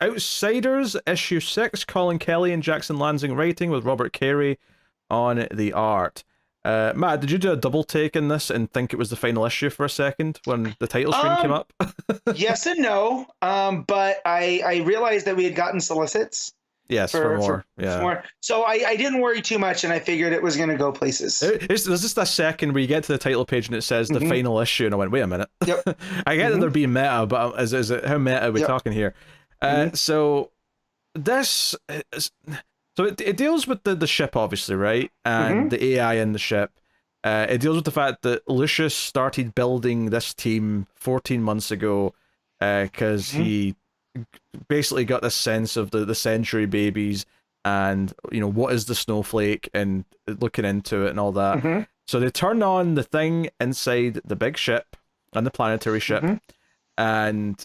Outsiders, issue 6, Colin Kelly and Jackson Lansing writing with Robert Carey on the art. Matt, did you do a double take in this and think it was the final issue for a second when the title screen came Um, up? yes and no. But I realized that we had gotten solicits Yes, for more. for Yeah. more. So I didn't worry too much, and I figured it was going to go places. There's just a second where you get to the title page and it says the final issue, and I went, wait a minute. Yep. I get that they're being meta, but is it how meta are we talking here? So this is, so it deals with the ship, obviously, right? And the AI in the ship. It deals with the fact that Lucius started building this team 14 months ago because he basically got this sense of the century babies and, you know, what is the snowflake and looking into it and all that. So they turn on the thing inside the big ship and the planetary ship and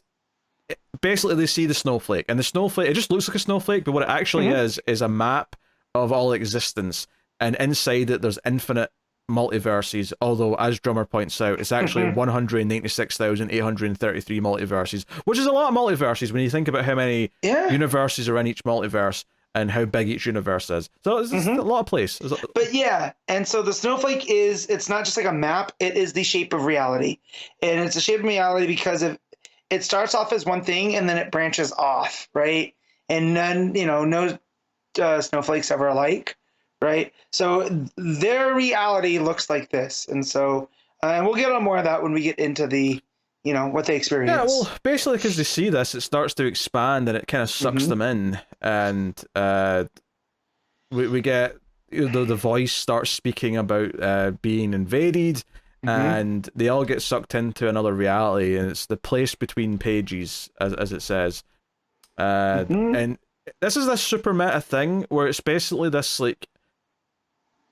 basically they see the snowflake, and the snowflake, it just looks like a snowflake, but what it actually is a map of all existence, and inside it there's infinite multiverses, although as Drummer points out it's actually 196,833 multiverses, which is a lot of multiverses when you think about how many universes are in each multiverse and how big each universe is. So it's a lot of place. But yeah, and so the snowflake it's not just like a map, it is the shape of reality. And it's a shape of reality because it starts off as one thing and then it branches off, right? And none, no snowflakes ever alike, right? So their reality looks like this. And so, and we'll get on more of that when we get into the, what they experience. Yeah, well, basically because they see this, it starts to expand and it kind of sucks them in. And we get, the voice starts speaking about being invaded, and they all get sucked into another reality, and it's the place between pages, as it says. And this is this super meta thing where it's basically this, like,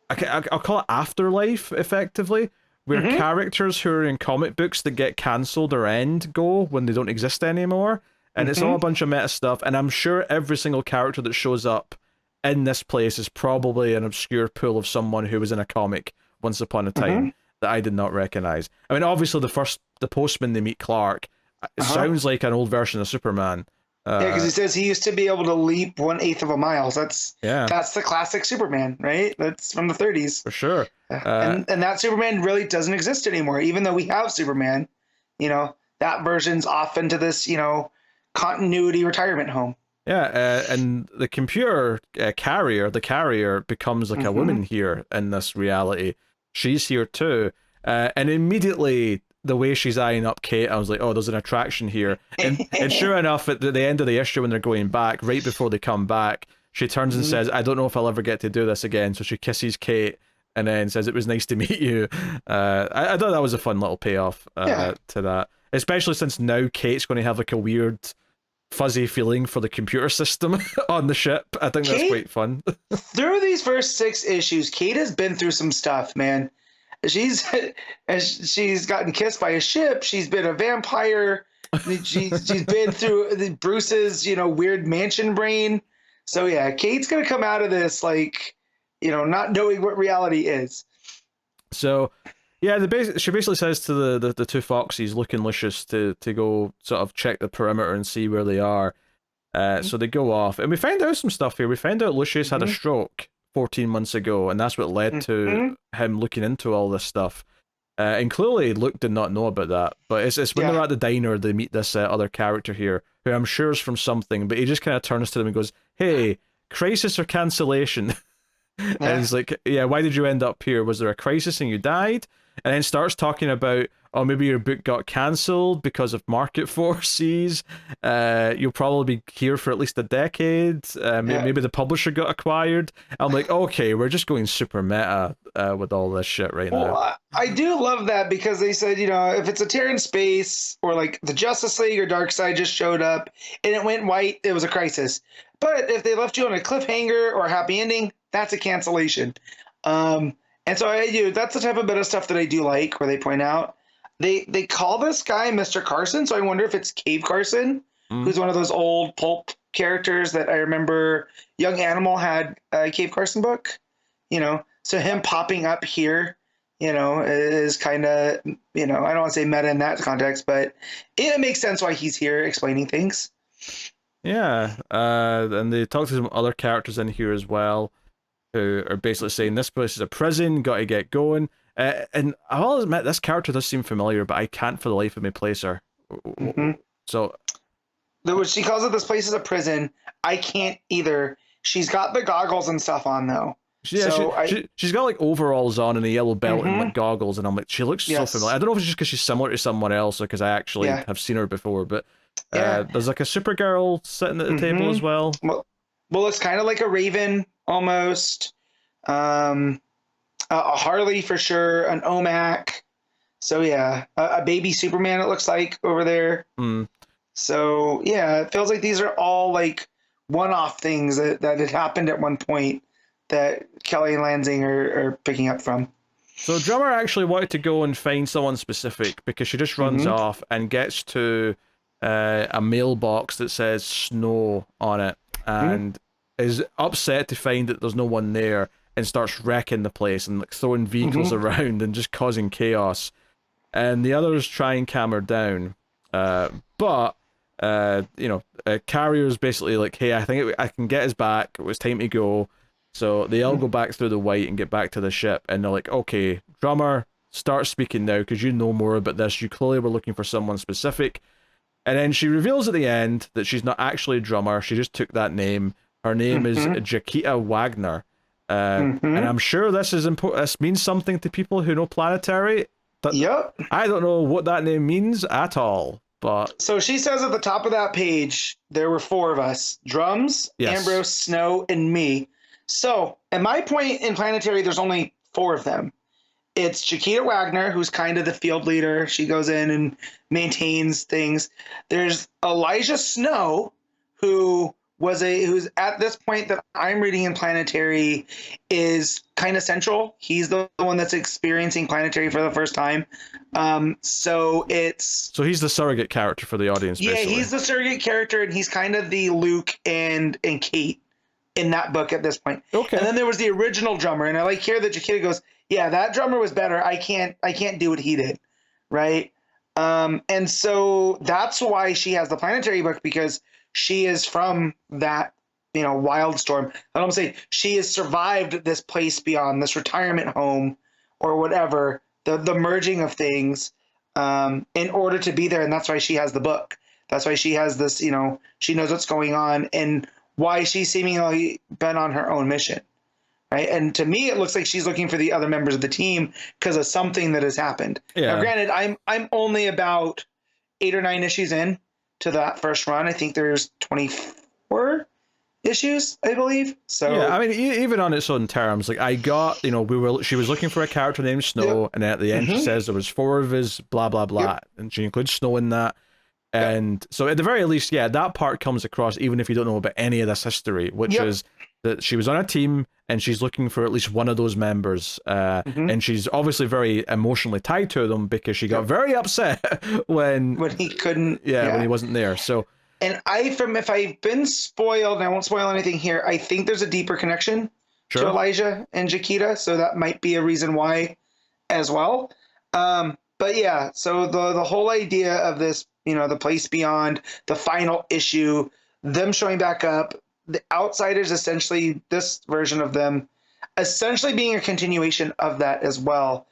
I'll call it afterlife, effectively, where characters who are in comic books that get cancelled or end go when they don't exist anymore. And it's all a bunch of meta stuff, and I'm sure every single character that shows up in this place is probably an obscure pool of someone who was in a comic once upon a time that I did not recognize. I mean, obviously the postman they meet, Clark, it sounds like an old version of Superman. Yeah, because he says he used to be able to leap 1/8 of a mile. That's the classic Superman, right? That's from the 30s. For sure. And that Superman really doesn't exist anymore, even though we have Superman. That version's off into this, continuity retirement home. Yeah, and the computer carrier becomes like a woman here in this reality. She's here too. And immediately the way she's eyeing up Kate, I was like, oh, there's an attraction here. And sure enough, at the end of the issue when they're going back, right before they come back, she turns and says, I don't know if I'll ever get to do this again. So she kisses Kate and then says, it was nice to meet you. I thought that was a fun little payoff to that. Especially since now Kate's going to have like a weird fuzzy feeling for the computer system on the ship. I think that's quite fun. Through these first 6 issues, Kate has been through some stuff, man. She's gotten kissed by a ship. She's been a vampire. She's been through Bruce's, weird mansion brain. So yeah, Kate's gonna come out of this like, not knowing what reality is. So yeah, she basically says to the two foxes, Luke and Lucius, to go sort of check the perimeter and see where they are. So they go off, and we find out some stuff here. We find out Lucius had a stroke 14 months ago, and that's what led to him looking into all this stuff. And clearly Luke did not know about that, but it's when they're at the diner they meet this other character here, who I'm sure is from something, but he just kind of turns to them and goes, hey, crisis or cancellation? And he's like, yeah, why did you end up here? Was there a crisis and you died? And then starts talking about, oh, maybe your book got cancelled because of market forces. You'll probably be here for at least a decade. Maybe the publisher got acquired. I'm like, okay, we're just going super meta with all this shit right now. I do love that because they said, if it's a tear in space or like the Justice League or Darkseid just showed up and it went white, it was a crisis. But if they left you on a cliffhanger or a happy ending, that's a cancellation. And so that's the type of bit of stuff that I do like, where they point out they call this guy Mr. Carson. So I wonder if it's Cave Carson, who's one of those old pulp characters that I remember Young Animal had a Cave Carson book, so him popping up here, is kind of, I don't want to say meta in that context, but it makes sense why he's here explaining things. Yeah, and they talk to some other characters in here as well, who are basically saying this place is a prison, got to get going. And I'll admit, this character does seem familiar, but I can't for the life of me place her. Mm-hmm. So, She calls it this place is a prison. I can't either. She's got the goggles and stuff on though. yeah, So she's got like overalls on and a yellow belt and like goggles, and I'm like, she looks so Yes. familiar. I don't know if it's just because she's similar to someone else or because I actually have seen her before, but there's like a Supergirl sitting at the table as well. Well, it's kind of like a Raven almost. A Harley for sure, an OMAC. So yeah, a baby Superman it looks like over there. So yeah, it feels like these are all like one-off things that had happened at one point that Kelly and Lansing are picking up from. So Drummer actually wanted to go and find someone specific because she just runs off and gets to a mailbox that says Snow on it and is upset to find that there's no one there and starts wrecking the place and like throwing vehicles around and just causing chaos. And the others try and calm her down. But Carrier's basically like, hey, I think I can get us back. It was time to go. So they all go back through the white and get back to the ship. And they're like, okay, Drummer, start speaking now because you know more about this. You clearly were looking for someone specific. And then she reveals at the end that she's not actually Drummer. She just took that name. Her name is Jaquita Wagner. And I'm sure this is important. This means something to people who know Planetary. Yep. I don't know what that name means at all. But so she says at the top of that page, there were 4 of us: Drums, Ambrose, Snow, and me. So at my point in Planetary, there's only 4 of them. It's Jaquita Wagner, who's kind of the field leader. She goes in and maintains things. There's Elijah Snow, who's at this point that I'm reading in Planetary is kind of central. He's the one that's experiencing Planetary for the first time. So he's the surrogate character for the audience. Yeah, basically. He's the surrogate character, and he's kind of the Luke and Kate in that book at this point. Okay. And then there was the original Drummer, and I like here that Jaquita goes, yeah, that Drummer was better. I can't do what he did, right? And so that's why she has the Planetary book, because she is from that, Wildstorm. I don't say she has survived this place beyond, this retirement home or whatever, the merging of things, in order to be there. And that's why she has the book. That's why she has this, she knows what's going on and why she's seemingly been on her own mission. Right. And to me, it looks like she's looking for the other members of the team because of something that has happened. Yeah. Now, granted, I'm only about 8 or 9 issues in to that first run. I think there's 24 issues, I believe. So yeah, I mean, even on its own terms, like I got, she was looking for a character named Snow, and then at the end she says there was 4 of his blah blah blah, and she includes Snow in that. And so at the very least, that part comes across even if you don't know about any of this history, which is that she was on a team and she's looking for at least one of those members. And she's obviously very emotionally tied to them because she got very upset when he couldn't. When he wasn't there. So, and if I've been spoiled, and I won't spoil anything here, I think there's a deeper connection to Elijah and Jaquita. So that might be a reason why as well. But yeah, so the whole idea of this, the place beyond, the final issue, them showing back up, the Outsiders, essentially this version of them essentially being a continuation of that as well.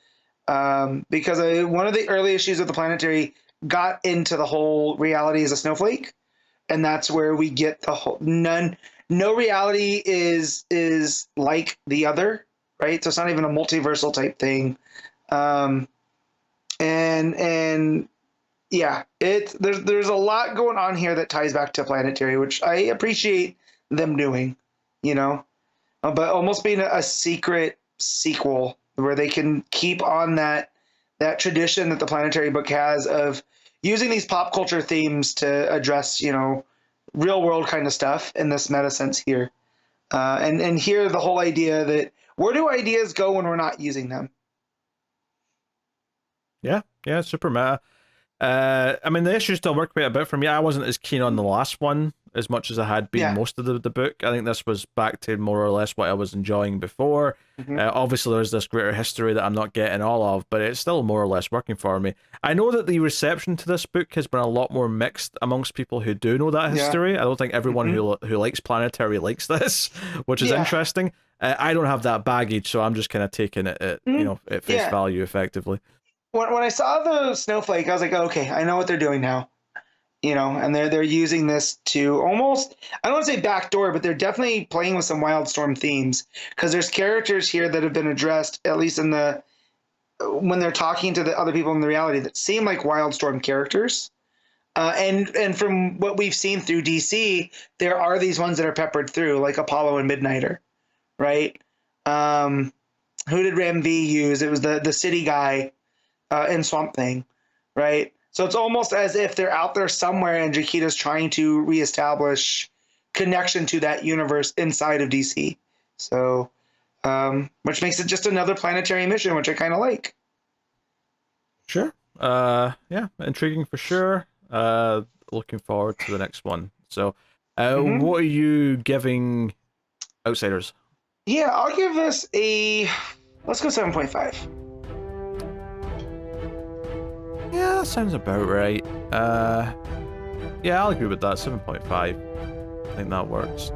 Because one of the early issues of the Planetary got into the whole reality is a snowflake. And that's where we get the whole no reality is like the other, right? So it's not even a multiversal type thing. And yeah, there's a lot going on here that ties back to Planetary, which I appreciate them doing, but almost being a secret sequel where they can keep on that tradition that the Planetary book has of using these pop culture themes to address, real world kind of stuff in this meta sense here. And here the whole idea that where do ideas go when we're not using them? Yeah, super meta. I mean, the issues still work quite a bit for me. I wasn't as keen on the last one as much as I had been Yeah. most of the book. I think this was back to more or less what I was enjoying before. Obviously, there's this greater history that I'm not getting all of, but it's still more or less working for me. I know that the reception to this book has been a lot more mixed amongst people who do know that history. I don't think everyone who likes Planetary likes this, which is interesting. I don't have that baggage, so I'm just kind of taking it at at face value, effectively. When I saw the snowflake, I was like, okay, I know what they're doing now. And they're using this to almost, I don't want to say backdoor, but they're definitely playing with some Wildstorm themes, because there's characters here that have been addressed, at least when they're talking to the other people in the reality, that seem like Wildstorm characters. And from what we've seen through DC, there are these ones that are peppered through, like Apollo and Midnighter, right? Who did Ram V use? It was the city guy in Swamp Thing, right? So it's almost as if they're out there somewhere and Jaquita's trying to reestablish connection to that universe inside of DC. So, which makes it just another planetary mission, which I kind of like. Sure. Yeah, intriguing for sure. Looking forward to the next one. So, what are you giving Outsiders? Yeah, I'll give this let's go 7.5. Yeah, that sounds about right. Yeah, I'll agree with that. 7.5. I think that works.